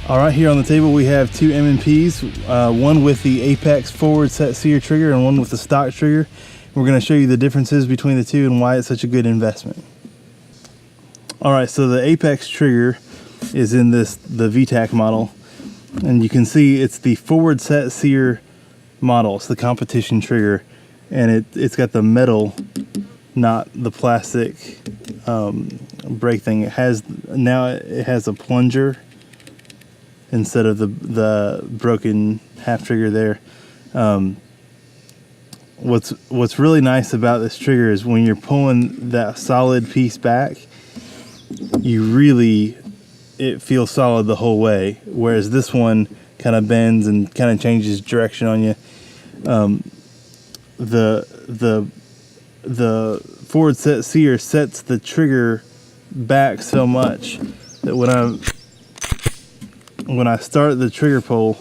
All right, here on the table we have two M&Ps, one with the Apex forward set Sear trigger and one with the stock trigger. We're going to show you the differences between the two and why it's such a good investment. All right, so the Apex trigger is in the VTAC model, and you can see it's the forward set Sear model. It's the competition trigger, and it's got the metal, not the plastic brake thing. It has a plunger instead of the broken half trigger there. What's really nice about this trigger is when you're pulling that solid piece back, it feels solid the whole way, whereas this one kind of bends and kind of changes direction on you. The forward set Sear sets the trigger back so much that when I start the trigger pull,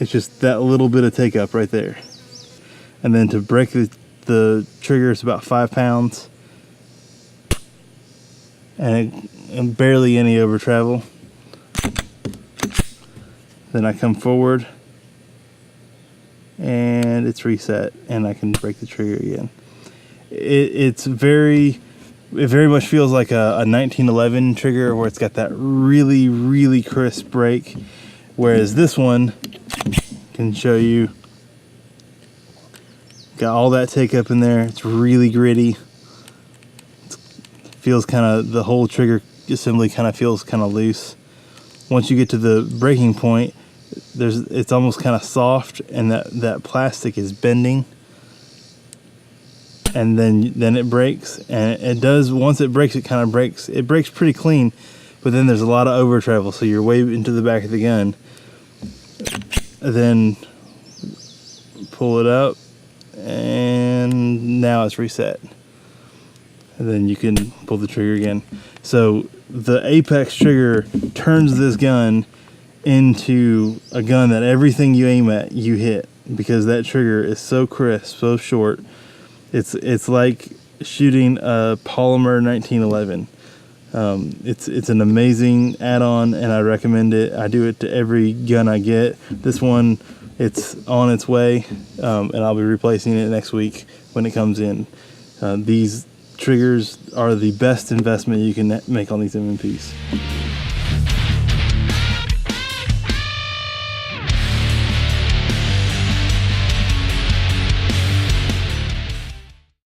it's just that little bit of take up right there. And then to break the trigger is about 5 pounds, and barely any over travel. Then I come forward and it's reset and I can break the trigger again. It very much feels like a 1911 trigger where it's got that really, really crisp break, whereas this one can show you got all that take up in there. It's really gritty. Feels kind of, the whole trigger assembly kind of feels kind of loose. Once you get to the breaking point, it's almost kind of soft, and that plastic is bending, and then it breaks, and it does. Once it breaks, it kind of breaks. It breaks pretty clean, but then there's a lot of over travel, so you're way into the back of the gun. Then pull it up, and now it's reset. And then you can pull the trigger again. So the Apex trigger turns this gun into a gun that everything you aim at, you hit, because that trigger is so crisp, so short. It's like shooting a polymer 1911. It's an amazing add-on, and I recommend it. I do it to every gun I get. This one, it's on its way, and I'll be replacing it next week when it comes in. These triggers are the best investment you can make on these M&Ps.